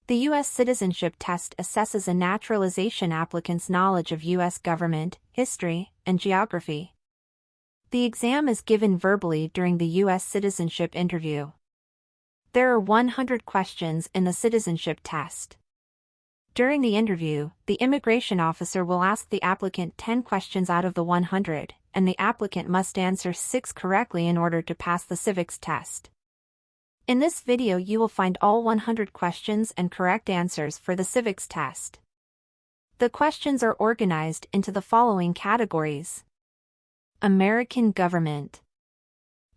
The U.S. Citizenship Test assesses a naturalization applicant's knowledge of U.S. government, history, and geography. The exam is given verbally during the U.S. Citizenship Interview. There are 100 questions in the citizenship test. During the interview, the immigration officer will ask the applicant 10 questions out of the 100, and the applicant must answer 6 correctly in order to pass the civics test. In this video you will find all 100 questions and correct answers for the civics test. The questions are organized into the following categories: American government,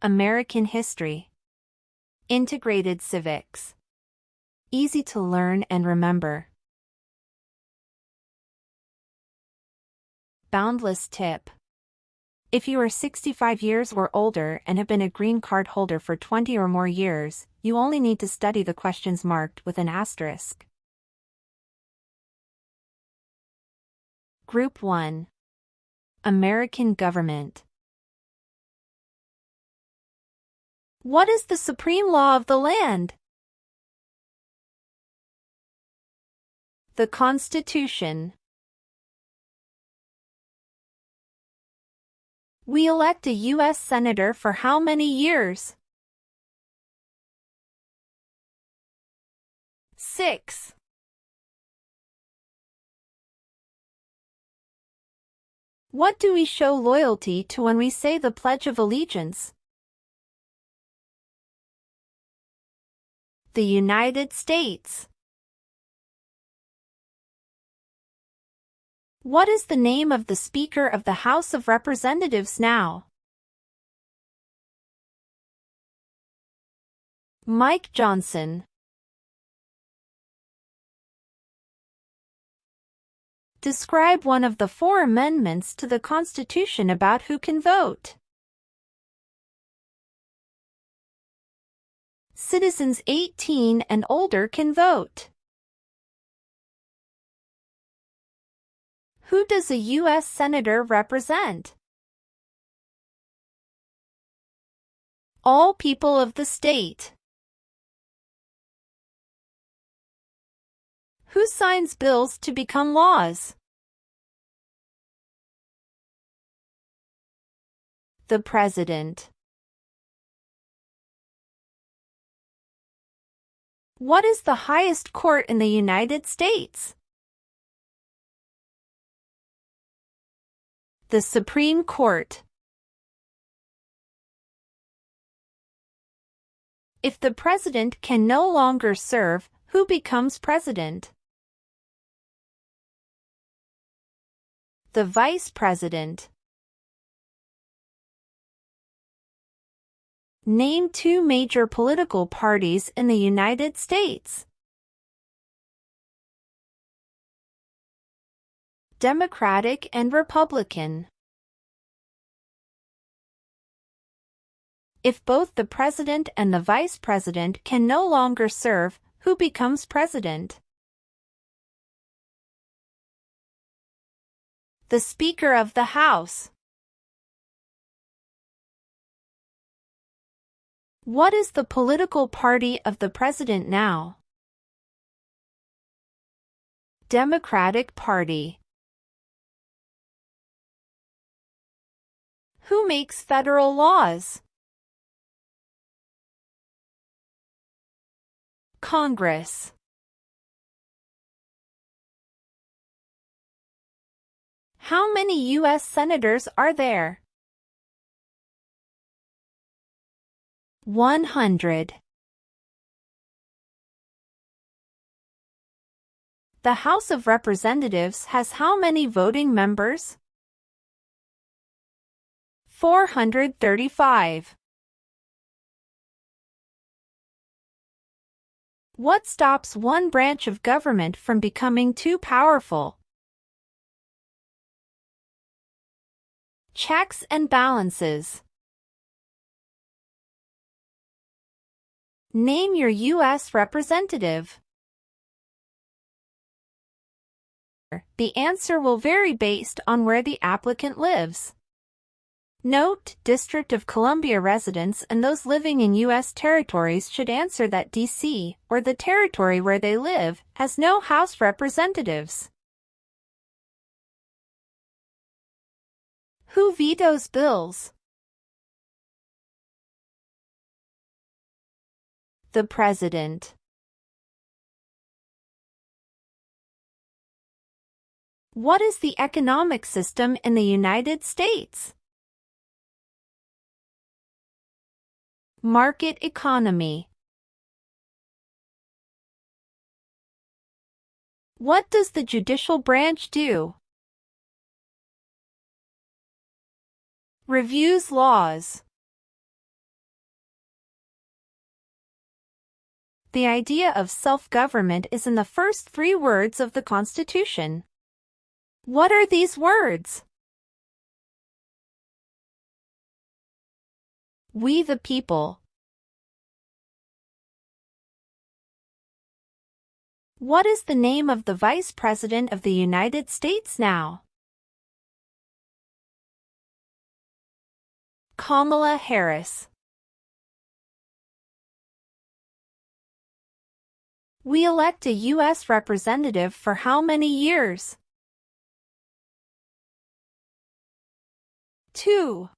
American history, integrated civics, easy to learn and remember. Boundless tip. If you are 65 years or older and have been a green card holder for 20 or more years, you only need to study the questions marked with an asterisk. Group 1. American government. What is the supreme law of the land? The Constitution. We elect a U.S. Senator for how many years? 6. What do we show loyalty to when we say the Pledge of Allegiance? The United States. What is the name of the Speaker of the House of Representatives now? Mike Johnson. Describe one of the 4 amendments to the Constitution about who can vote. Citizens 18 and older can vote. Who does a U.S. Senator represent? All people of the state. Who signs bills to become laws? The President. What is the highest court in the United States? The Supreme Court. If the president can no longer serve, who becomes president? The vice president. Name 2 major political parties in the United States. Democratic and Republican. If both the president and the vice president can no longer serve, who becomes president? The Speaker of the House. What is the political party of the president now? Democratic Party. Who makes federal laws? Congress. How many U.S. senators are there? 100. The House of Representatives has how many voting members? 435. What stops one branch of government from becoming too powerful? Checks and balances. Name your U.S. representative. The answer will vary based on where the applicant lives. Note: District of Columbia residents and those living in U.S. territories should answer that D.C., or the territory where they live, has no House representatives. Who vetoes bills? The President. What is the economic system in the United States? Market economy. What does the judicial branch do? Reviews laws. The idea of self-government is in the first 3 words of the Constitution. What are these words? We the people. What is the name of the Vice President of the United States now? Kamala Harris. We elect a U.S. representative for how many years? 2.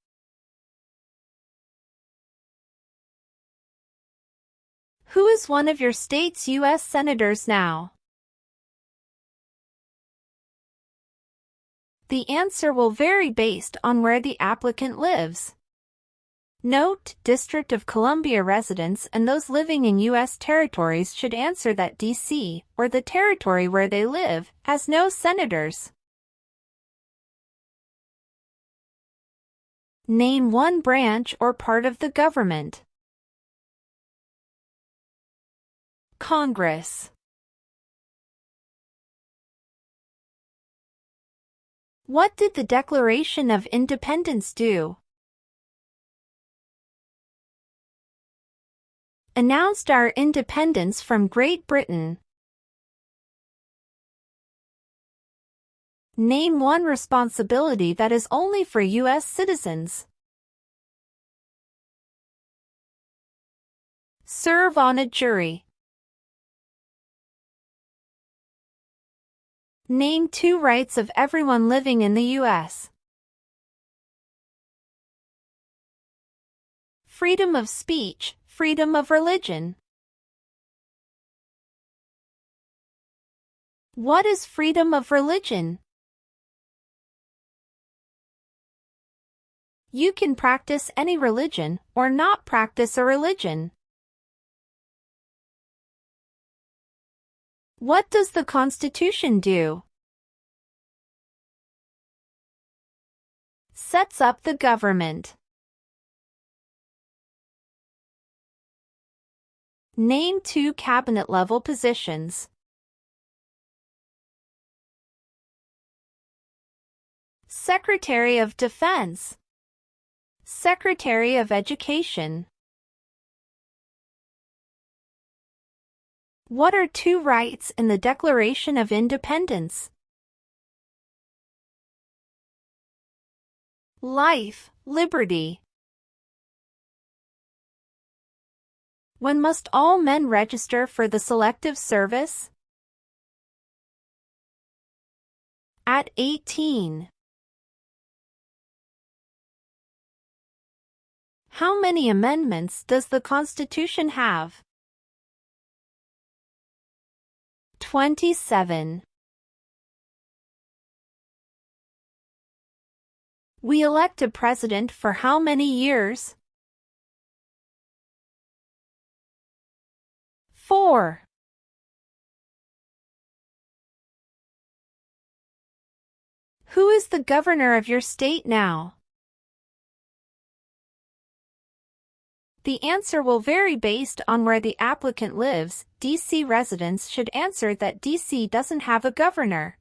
Who is one of your state's U.S. senators now? The answer will vary based on where the applicant lives. Note: District of Columbia residents and those living in U.S. territories should answer that D.C., or the territory where they live, has no senators. Name one branch or part of the government. Congress. What did the Declaration of Independence do? Announced our independence from Great Britain. Name one responsibility that is only for U.S. citizens. Serve on a jury. Name 2 rights of everyone living in the U.S. Freedom of speech, freedom of religion. What is freedom of religion? You can practice any religion or not practice a religion. What does the Constitution do? Sets up the government. Name 2 cabinet-level positions. Secretary of Defense. Secretary of Education. What are 2 rights in the Declaration of Independence? Life, liberty. When must all men register for the Selective Service? At 18. How many amendments does the Constitution have? 27. We elect a president for how many years? 4. Who is the governor of your state now? The answer will vary based on where the applicant lives. D.C. residents should answer that D.C. doesn't have a governor.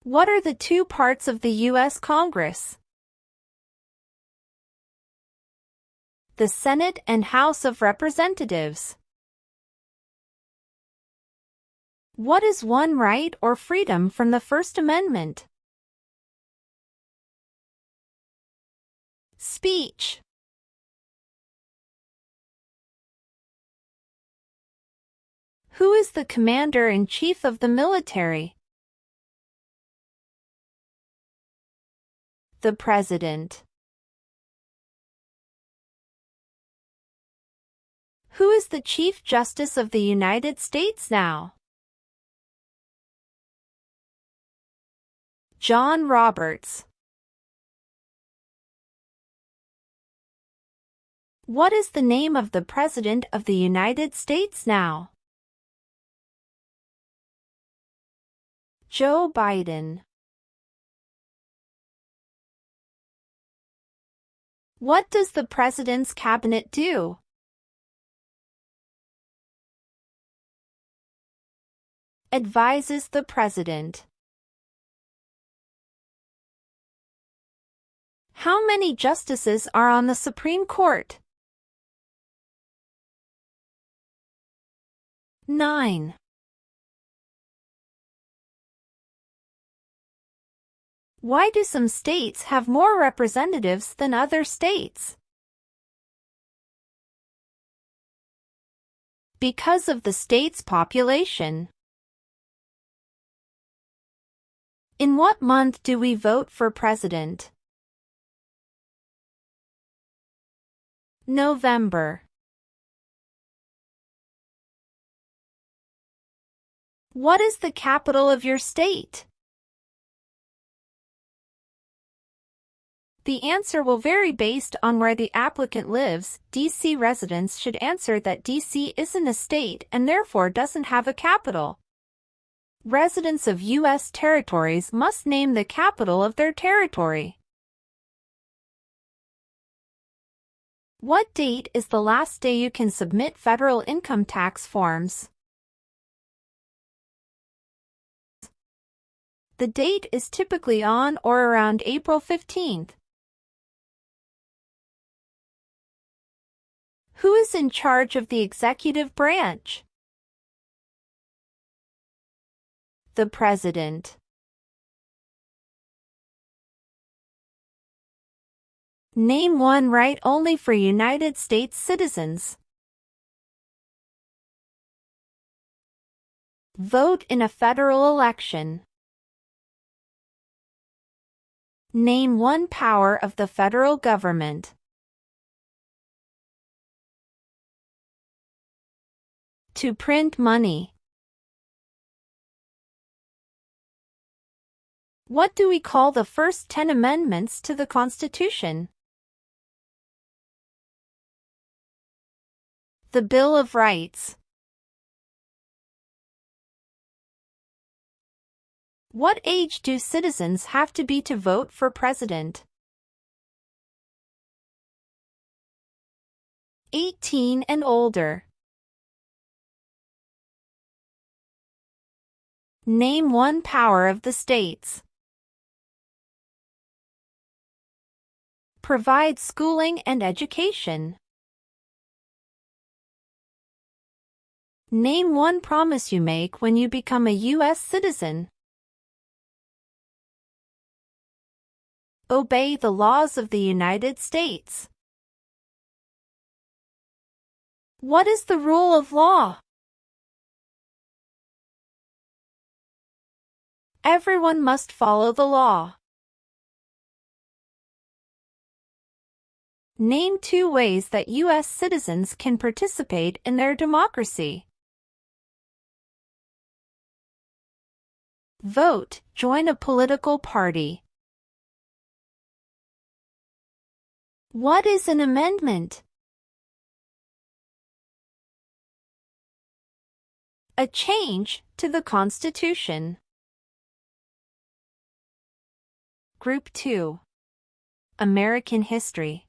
What are the 2 parts of the U.S. Congress? The Senate and House of Representatives. What is one right or freedom from the First Amendment? Speech. Who is the commander-in-chief of the military? The President. Who is the Chief Justice of the United States now? John Roberts. What is the name of the President of the United States now? Joe Biden. What does the President's cabinet do? Advises the President. How many justices are on the Supreme Court? 9. Why do some states have more representatives than other states? Because of the state's population. In what month do we vote for president? November. What is the capital of your state? The answer will vary based on where the applicant lives. D.C. residents should answer that D.C. isn't a state and therefore doesn't have a capital. Residents of U.S. territories must name the capital of their territory. What date is the last day you can submit federal income tax forms? The date is typically on or around April 15th. Who is in charge of the executive branch? The President. Name one right only for United States citizens. Vote in a federal election. Name one power of the federal government. To print money. What do we call the first 10 amendments to the Constitution? The Bill of Rights. What age do citizens have to be to vote for president? 18 and older. Name one power of the states. Provide schooling and education. Name one promise you make when you become a U.S. citizen. Obey the laws of the United States. What is the rule of law? Everyone must follow the law. Name 2 ways that U.S. citizens can participate in their democracy. Vote, join a political party. What is an amendment? A change to the Constitution. Group 2. American History.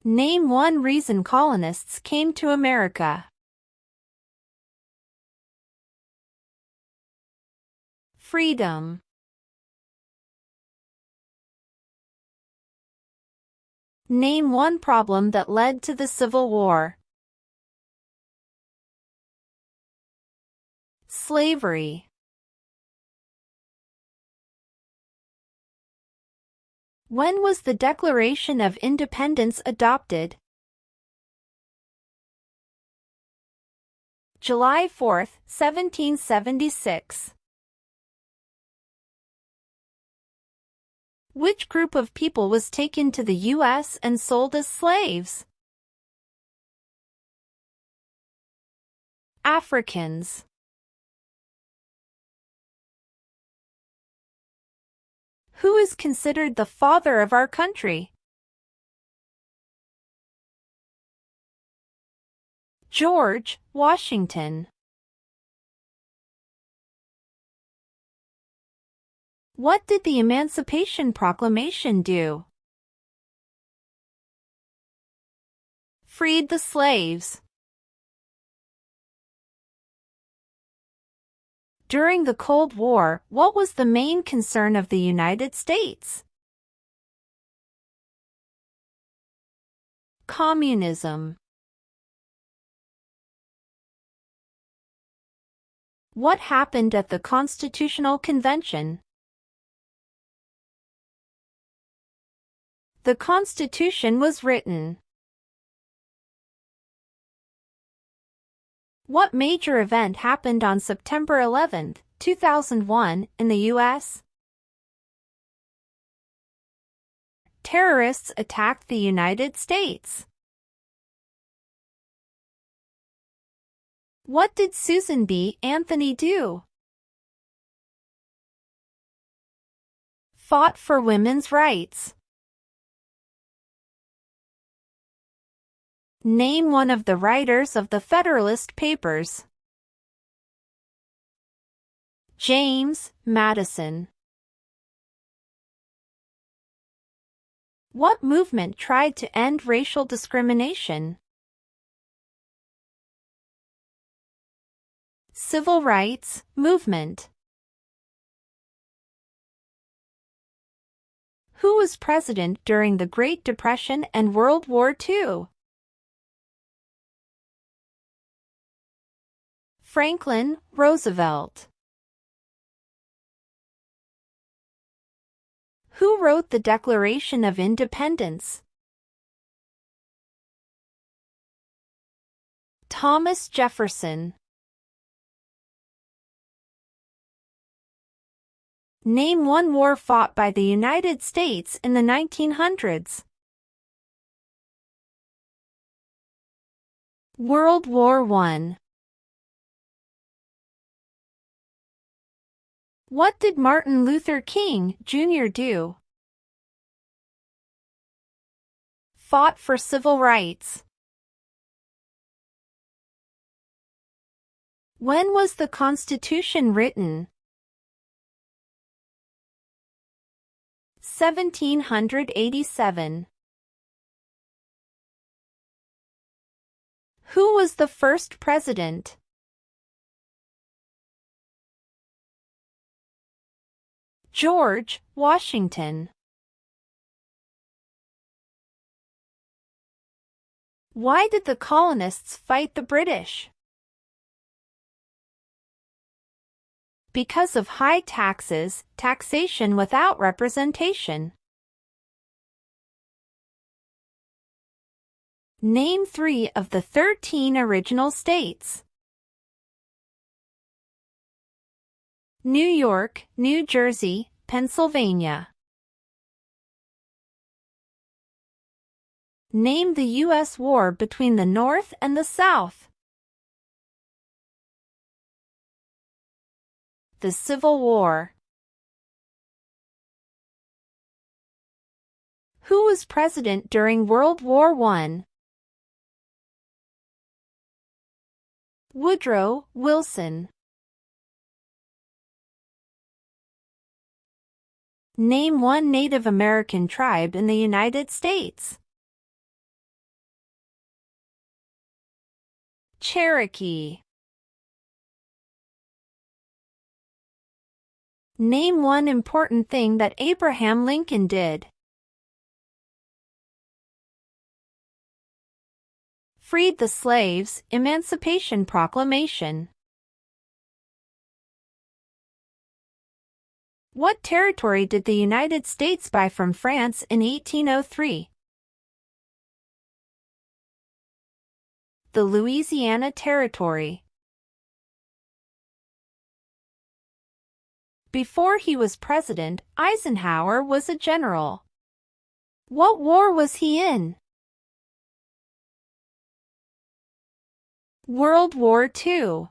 Name one reason colonists came to America. Freedom. Name one problem that led to the Civil War. Slavery. When was the Declaration of Independence adopted? July 4, 1776. Which group of people was taken to the U.S. and sold as slaves? Africans. Who is considered the father of our country? George Washington. What did the Emancipation Proclamation do? Freed the slaves. During the Cold War, what was the main concern of the United States? Communism. What happened at the Constitutional Convention? The Constitution was written. What major event happened on September 11, 2001, in the U.S.? Terrorists attacked the United States. What did Susan B. Anthony do? Fought for women's rights. Name one of the writers of the Federalist Papers. James Madison. What movement tried to end racial discrimination? Civil rights movement. Who was president during the Great Depression and World War II? Franklin Roosevelt. Who wrote the Declaration of Independence? Thomas Jefferson. Name one war fought by the United States in the 1900s. World War I. What did Martin Luther King, Jr. do? Fought for civil rights. When was the Constitution written? 1787. Who was the first president? George Washington. Why did the colonists fight the British? Because of high taxes, taxation without representation. Name 3 of the 13 original states. New York, New Jersey, Pennsylvania. Name the U.S. war between the North and the South. The Civil War. Who was president during World War I? Woodrow Wilson. Name one Native American tribe in the United States. Cherokee. Name one important thing that Abraham Lincoln did. Freed the slaves, Emancipation Proclamation. What territory did the United States buy from France in 1803? The Louisiana Territory. Before he was president, Eisenhower was a general. What war was he in? World War II.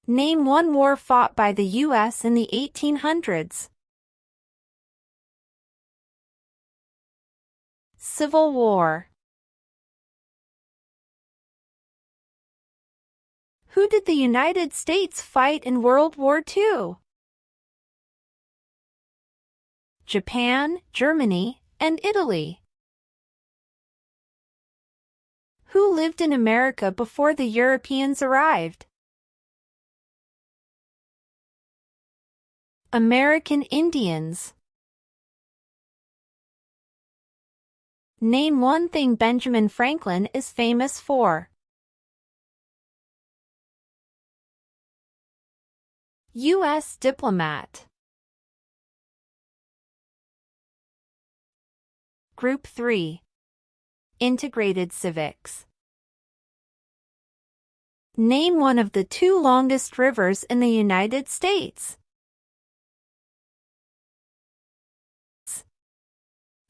Name one war fought by the U.S. in the 1800s. Civil War. Who did the United States fight in World War II? Japan, Germany, and Italy. Who lived in America before the Europeans arrived? American Indians. Name one thing Benjamin Franklin is famous for. U.S. diplomat. Group 3. Integrated Civics. Name one of the 2 longest rivers in the United States.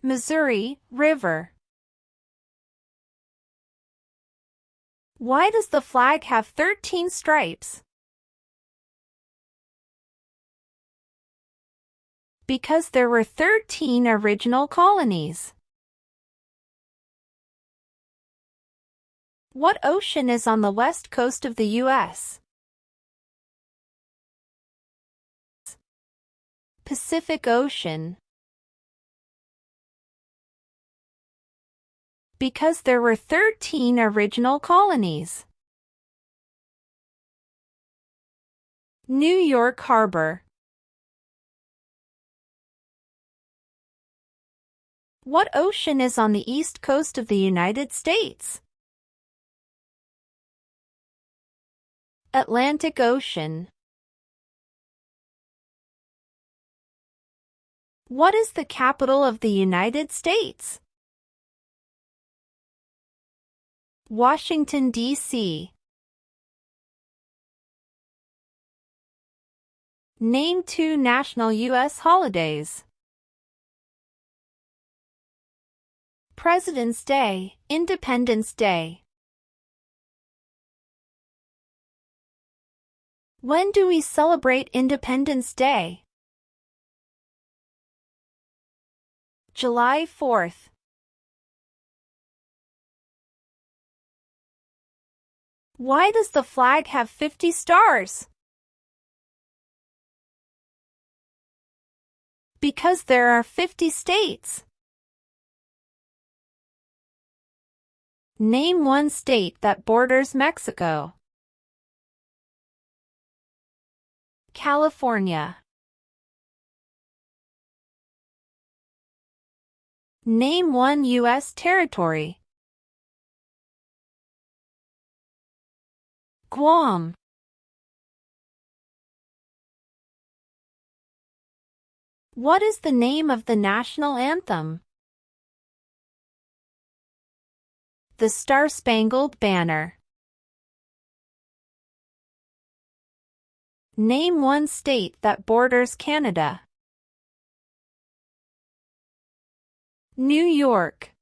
Missouri River. Why does the flag have 13 stripes? Because there were 13 original colonies. What ocean is on the west coast of the U.S.? Pacific Ocean. Because there were 13 original colonies. New York Harbor. What ocean is on the east coast of the United States? Atlantic Ocean. What is the capital of the United States? Washington, D.C. Name 2 national U.S. holidays. President's Day, Independence Day. When do we celebrate Independence Day? July 4th. Why does the flag have 50 stars? Because there are 50 states. Name one state that borders Mexico. California. Name one U.S. territory. Guam. What is the name of the national anthem? The Star-Spangled Banner. Name one state that borders Canada. New York.